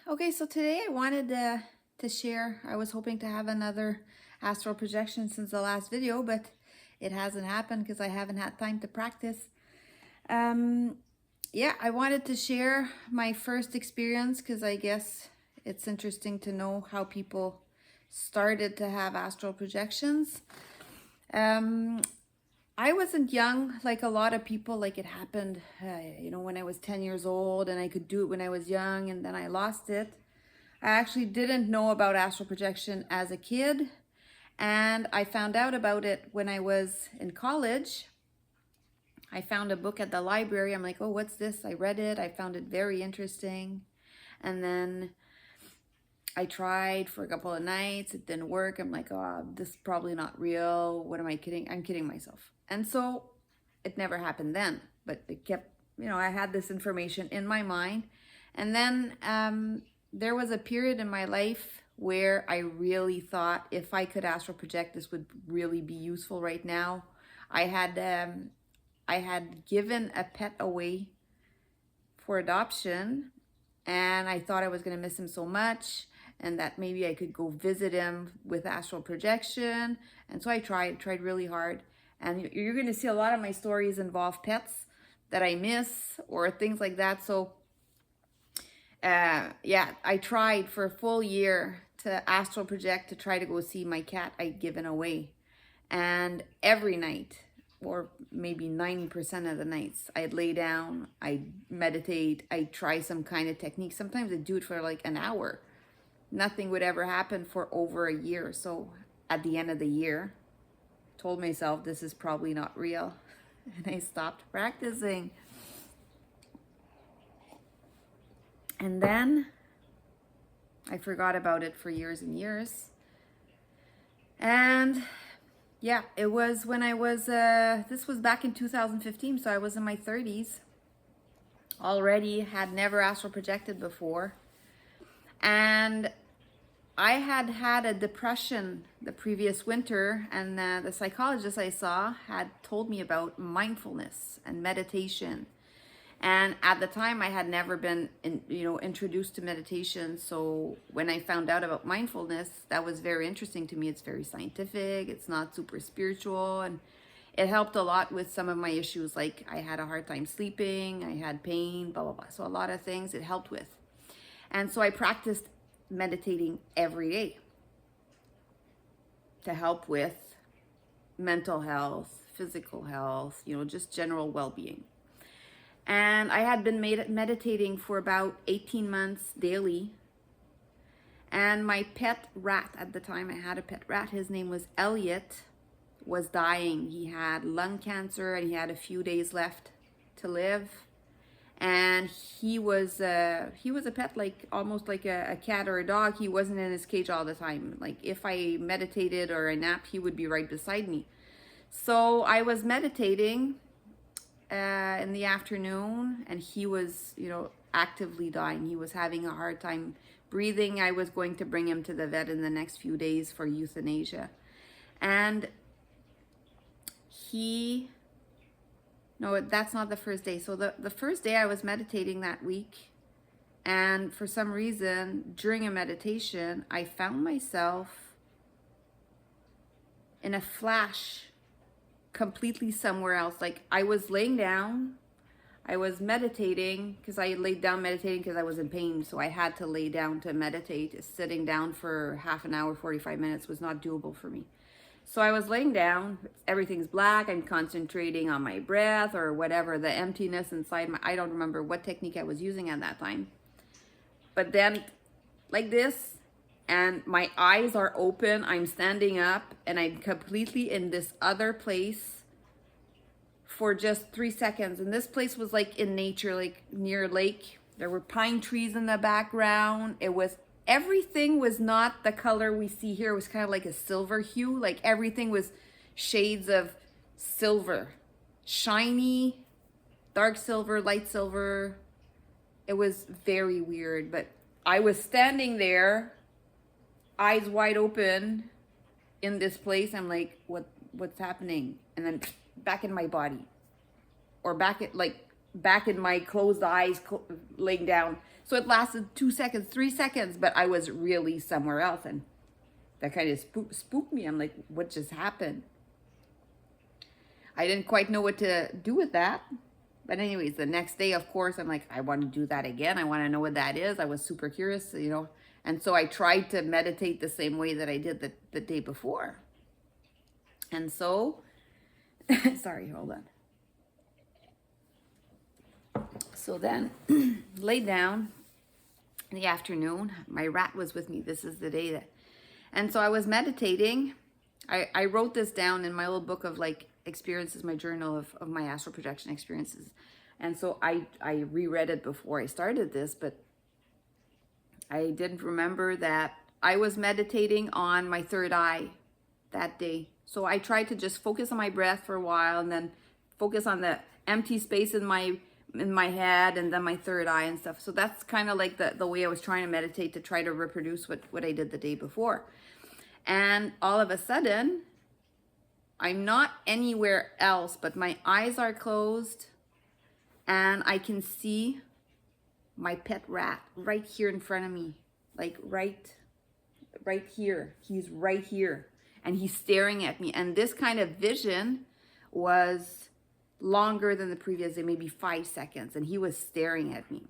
Okay, so today I wanted to share. I was hoping to have another astral projection since the last video, but it hasn't happened because I haven't had time to practice. Um, yeah, I wanted to share my first experience because I guess it's interesting to know how people started to have astral projections. Um, I wasn't young like a lot of people, like it happened, when I was 10 years old and I could do it when I was young and then I lost it. I actually didn't know about astral projection as a kid, and I found out about it when I was in college. I found a book at the library. I'm like, oh, what's this? I read it. I found it very interesting. And then I tried for a couple of nights. It didn't work. I'm like, oh, this is probably not real. What am I kidding? I'm kidding myself. And so it never happened then, but it kept, I had this information in my mind. And then there was a period in my life where I really thought if I could astral project, this would really be useful right now. I had given a pet away for adoption, and I thought I was going to miss him so much, and that maybe I could go visit him with astral projection. And so I tried really hard. And you're going to see a lot of my stories involve pets that I miss or things like that. So yeah, I tried for a full year to astral project to try to go see my cat I'd given away. And every night, or maybe 90% of the nights, I'd lay down, I'd meditate, I'd try some kind of technique. Sometimes I'd do it for like an hour. Nothing would ever happen for over a year. So at the end of the year, told myself this is probably not real. And I stopped practicing. And then I forgot about it for years and years. And yeah, it was when I was, this was back in 2015, so I was in my 30s. Already had never astral projected before. And I had had a depression the previous winter, and the psychologist I saw had told me about mindfulness and meditation. And at the time, I had never been, introduced to meditation. So when I found out about mindfulness, that was very interesting to me. It's very scientific. It's not super spiritual, and it helped a lot with some of my issues. Like I had a hard time sleeping, I had pain, blah blah blah. So a lot of things it helped with, and so I practiced meditating every day to help with mental health, physical health, just general well-being. And I had been meditating for about 18 months daily. And my pet rat at the time, I had a pet rat, his name was Elliot, was dying. He had lung cancer and he had a few days left to live. And he was a pet, like almost like a cat or a dog. He wasn't in his cage all the time. Like if I meditated or I napped, he would be right beside me. So I was meditating in the afternoon, and he was, actively dying. He was having a hard time breathing. I was going to bring him to the vet in the next few days for euthanasia. And no, that's not the first day. So the first day I was meditating that week, and for some reason during a meditation, I found myself in a flash completely somewhere else. Like I was laying down, I was meditating because I laid down meditating because I was in pain. So I had to lay down to meditate. Sitting down for half an hour, 45 minutes was not doable for me. So I was laying down, everything's black, I'm concentrating on my breath or whatever, the emptiness inside I don't remember what technique I was using at that time. But then like this, and my eyes are open, I'm standing up, and I'm completely in this other place for just 3 seconds. And this place was like in nature, like near a lake. There were pine trees in the background. Everything was not the color we see here. It was kind of like a silver hue. Like everything was shades of silver, shiny, dark silver, light silver. It was very weird, but I was standing there, eyes wide open in this place. I'm like, what's happening? And then back in my body, or back at like back in my closed eyes, laying down. So it lasted 2 seconds, 3 seconds, but I was really somewhere else. And that kind of spooked me. I'm like, what just happened? I didn't quite know what to do with that. But anyways, the next day, of course, I'm like, I want to do that again. I want to know what that is. I was super curious, you know. And so I tried to meditate the same way that I did the day before. And so, sorry, hold on. So then, laid down in the afternoon. My rat was with me. This is the day that, and so I was meditating. I wrote this down in my little book of like experiences, my journal of my astral projection experiences. And so I reread it before I started this, but I didn't remember that I was meditating on my third eye that day. So I tried to just focus on my breath for a while and then focus on the empty space in my head and then my third eye and stuff. So that's kind of like the way I was trying to meditate, to try to reproduce what I did the day before. And all of a sudden, I'm not anywhere else, but my eyes are closed and I can see my pet rat right here in front of me, like right here. He's right here and he's staring at me. And this kind of vision was longer than the previous day, maybe 5 seconds, and he was staring at me.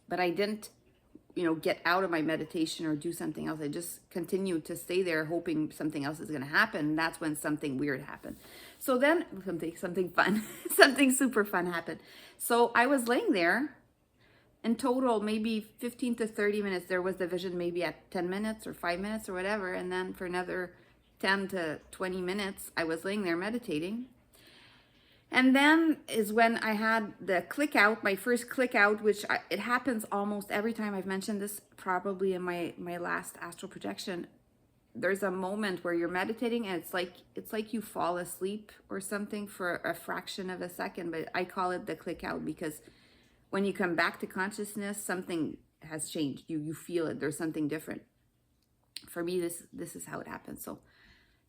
But I didn't, you know, get out of my meditation or do something else. I just continued to stay there hoping something else is going to happen. And that's when something weird happened. So then something fun, something super fun happened. So I was laying there. In total, maybe 15 to 30 minutes, there was the vision maybe at 10 minutes or 5 minutes or whatever. And then for another 10 to 20 minutes, I was laying there meditating. And then is when I had the click out, my first click out, which it happens almost every time. I've mentioned this probably in my last astral projection. There's a moment where you're meditating and it's like you fall asleep or something for a fraction of a second, but I call it the click out because when you come back to consciousness, something has changed. You feel it. There's something different. For me, this is how it happens. So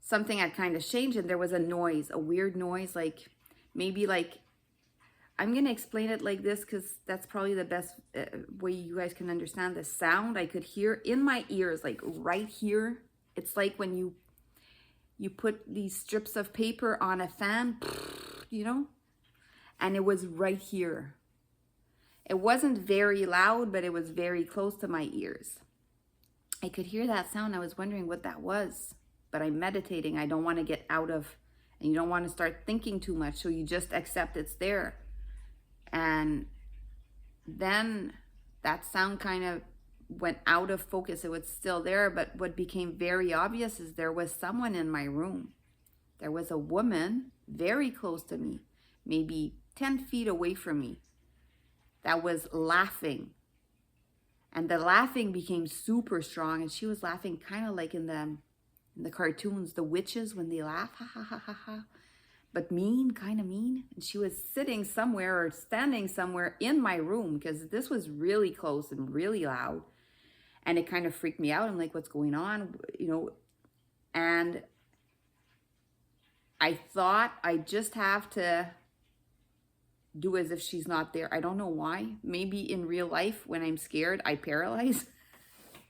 something had kind of changed and there was a noise, a weird noise, like maybe like, I'm going to explain it like this because that's probably the best way you guys can understand the sound I could hear in my ears, like right here. It's like when you put these strips of paper on a fan, you know, and it was right here. It wasn't very loud, but it was very close to my ears. I could hear that sound. I was wondering what that was, but I'm meditating. I don't want to get out of, and you don't want to start thinking too much. So you just accept it's there. And then that sound kind of went out of focus. It was still there, but what became very obvious is there was someone in my room. There was a woman very close to me, maybe 10 feet away from me, that was laughing. And the laughing became super strong. And she was laughing kind of like in the cartoons, the witches, when they laugh, ha, ha, ha, ha, ha. But mean, kind of mean. And she was sitting somewhere or standing somewhere in my room because this was really close and really loud. And it kind of freaked me out. I'm like, what's going on? You know, and I thought I just have to do as if she's not there. I don't know why. Maybe in real life, when I'm scared, I paralyze.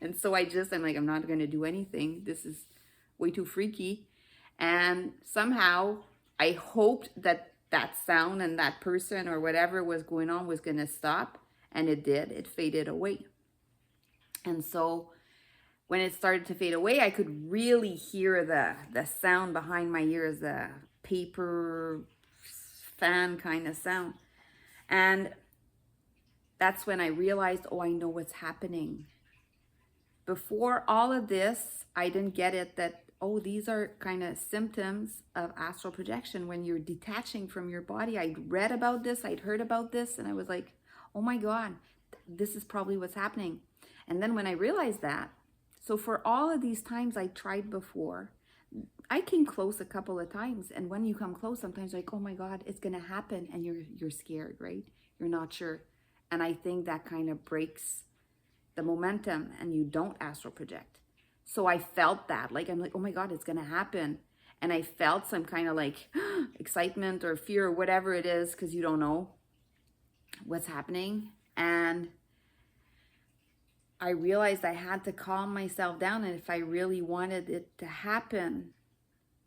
And so I'm like, I'm not going to do anything. This is way too freaky. And somehow I hoped that that sound and that person or whatever was going on was going to stop. And it did. It faded away. And so when it started to fade away, I could really hear the sound behind my ears, the paper fan kind of sound. And that's when I realized, oh, I know what's happening. Before all of this, I didn't get it that, oh, these are kind of symptoms of astral projection when you're detaching from your body. I'd read about this, I'd heard about this, and I was like, oh my God, this is probably what's happening. And then when I realized that, so for all of these times I tried before, I came close a couple of times, and when you come close, sometimes like, oh my God, it's gonna happen, and you're scared, right? You're not sure, and I think that kind of breaks the momentum, and you don't astral project. So I felt that, like I'm like, oh my God, it's gonna happen, and I felt some kind of like excitement or fear or whatever it is, because you don't know, what's happening. And I realized I had to calm myself down, and if I really wanted it to happen.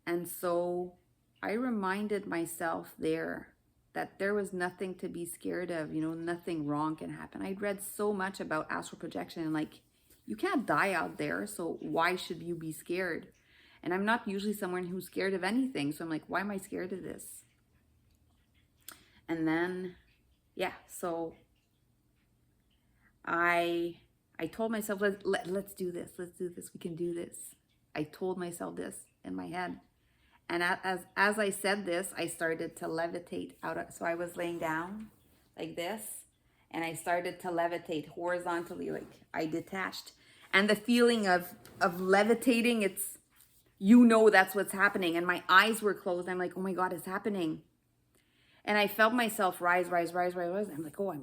And so I reminded myself there that there was nothing to be scared of, you know, nothing wrong can happen. I'd read so much about astral projection, and like, you can't die out there, so why should you be scared? And I'm not usually someone who's scared of anything, so I'm like, why am I scared of this? And then, yeah, so I told myself, let's do this, we can do this. I told myself this in my head. And as I said this, I started to levitate so I was laying down like this, and I started to levitate horizontally, like I detached. And the feeling of levitating, it's, you know, that's what's happening. And my eyes were closed. I'm like, oh my God, it's happening. And I felt myself rise. I'm like, oh, I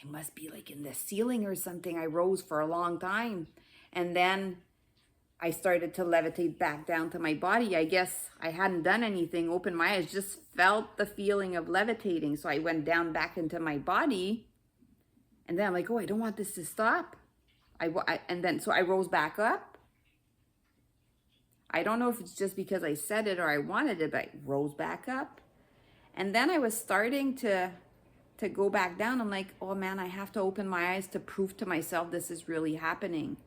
must be like in the ceiling or something. I rose for a long time. And then I started to levitate back down to my body. I guess I hadn't done anything, opened my eyes, just felt the feeling of levitating. So I went down back into my body. And then I'm like, oh, I don't want this to stop. So I rose back up. I don't know if it's just because I said it or I wanted it, but I rose back up. And then I was starting to go back down. I'm like, oh man, I have to open my eyes to prove to myself this is really happening.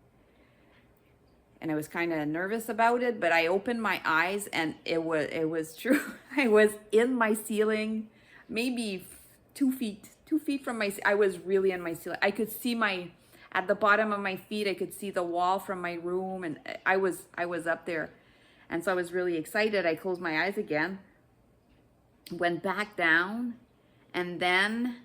And I was kind of nervous about it, but I opened my eyes and it was true. I was in my ceiling, maybe 2 feet from I was really in my ceiling. I could see at the bottom of my feet, I could see the wall from my room, and I was up there. And so I was really excited. I closed my eyes again, went back down, and then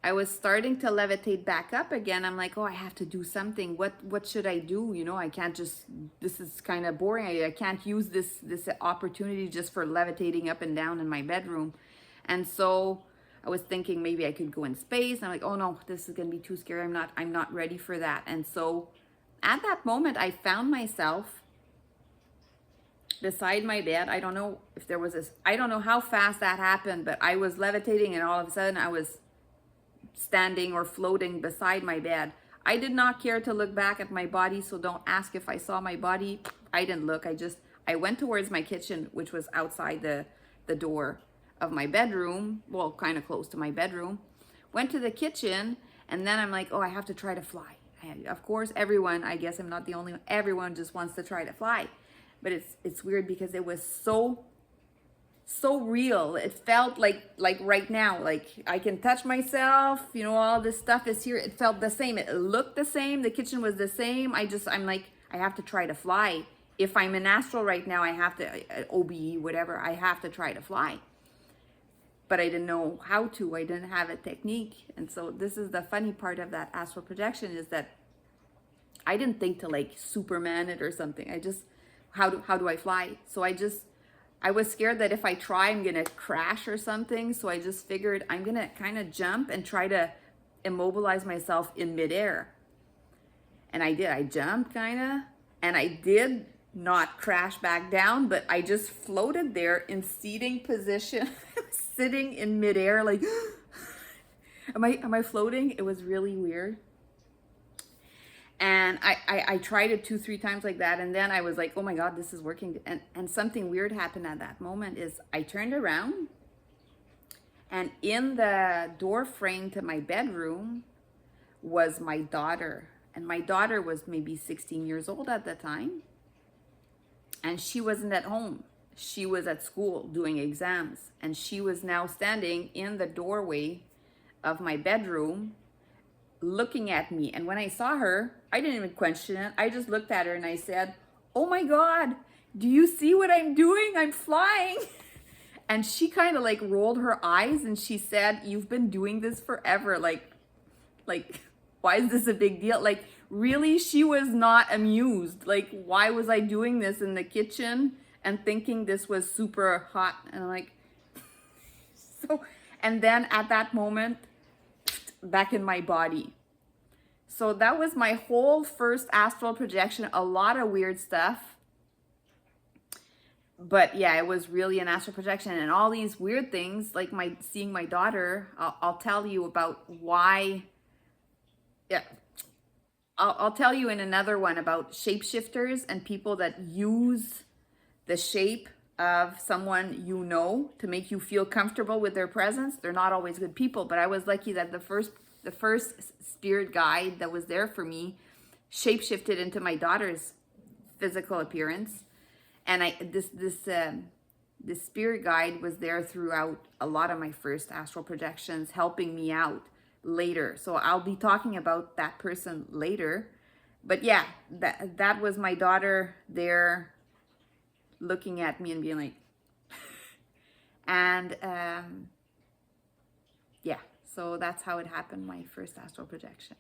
I was starting to levitate back up again. I'm like, oh, I have to do something. What should I do? You know, I can't just, this is kind of boring. I can't use this opportunity just for levitating up and down in my bedroom. And so I was thinking maybe I could go in space. I'm like, oh no, this is gonna be too scary. I'm not ready for that. And so at that moment, I found myself beside my bed. I don't know if there was I don't know how fast that happened, but I was levitating, and all of a sudden I was standing or floating beside my bed. I did not care to look back at my body, so don't ask if I saw my body. I didn't look. I went towards my kitchen, which was outside the door of my bedroom, well, kind of close to my bedroom. Went to the kitchen, and then I'm like, oh, I have to try to fly. Of course, everyone, I guess I'm not the only one, everyone just wants to try to fly. But it's weird because it was so real. It felt like right now, like I can touch myself, you know, all this stuff is here. It felt the same. It looked the same. The kitchen was the same. I'm like, I have to try to fly. If I'm in astral right now, I have to, OBE, whatever, I have to try to fly. But I didn't know how to. I didn't have a technique. And so this is the funny part of that astral projection, is that I didn't think to like Superman it or something. I just, how do I fly? So I was scared that if I try, I'm going to crash or something. So I just figured I'm going to kind of jump and try to immobilize myself in midair. And I did. I jumped kind of, and I did not crash back down, but I just floated there in seating position, sitting in midair, like, am I floating? It was really weird. And I tried it 2-3 times like that. And then I was like, oh my God, this is working. And something weird happened at that moment. Is I turned around, and in the door frame to my bedroom was my daughter. And my daughter was maybe 16 years old at the time. And she wasn't at home. She was at school doing exams. And she was now standing in the doorway of my bedroom looking at me. And when I saw her, I didn't even question it. I just looked at her and I said, oh my God, do you see what I'm doing? I'm flying. And she kind of like rolled her eyes and she said, you've been doing this forever. Like, why is this a big deal? Like, really, she was not amused. Like, why was I doing this in the kitchen and thinking this was super hot? And I'm like, and then at that moment, back in my body. So that was my whole first astral projection. A lot of weird stuff. but yeah, it was really an astral projection, and all these weird things, like seeing my daughter. I'll tell you about why. Yeah, I'll tell you in another one about shapeshifters and people that use the shape of someone you know to make you feel comfortable with their presence. They're not always good people, but I was lucky that the first spirit guide that was there for me shapeshifted into my daughter's physical appearance. And this spirit guide was there throughout a lot of my first astral projections, helping me out later. So I'll be talking about that person later. But yeah, that was my daughter there looking at me and being like, and yeah, so that's how it happened, my first astral projection.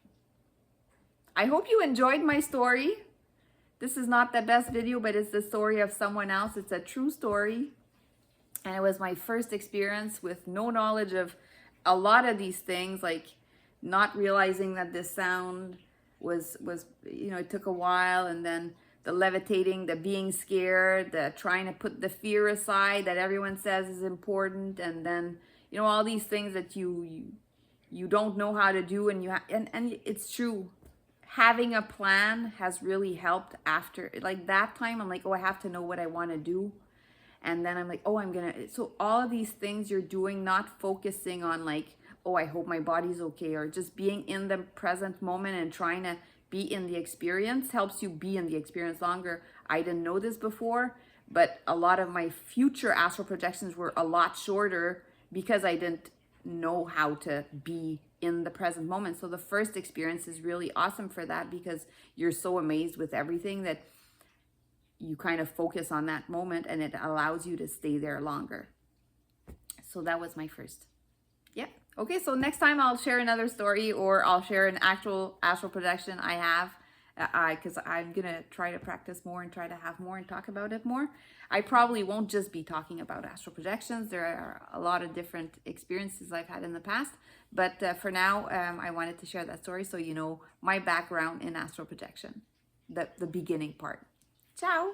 I hope you enjoyed my story. This is not the best video, but it's the story of someone else. It's a true story. And it was my first experience with no knowledge of a lot of these things, like not realizing that this sound was, you know, it took a while, and then the levitating, the being scared, the trying to put the fear aside that everyone says is important, and then, you know, all these things that you don't know how to do, and and it's true. Having a plan has really helped after, like that time, I'm like, oh, I have to know what I want to do. And then I'm like, oh, so all of these things you're doing, not focusing on like, oh, I hope my body's okay, or just being in the present moment and trying to be in the experience helps you be in the experience longer. I didn't know this before, but a lot of my future astral projections were a lot shorter because I didn't know how to be in the present moment. So the first experience is really awesome for that, because you're so amazed with everything that you kind of focus on that moment, and it allows you to stay there longer. So that was my first. Yeah. Okay, so next time I'll share another story, or I'll share an actual astral projection I have, because I'm gonna try to practice more and try to have more and talk about it more. I probably won't just be talking about astral projections. There are a lot of different experiences I've had in the past, but for now, I wanted to share that story so you know my background in astral projection, the beginning part. Ciao!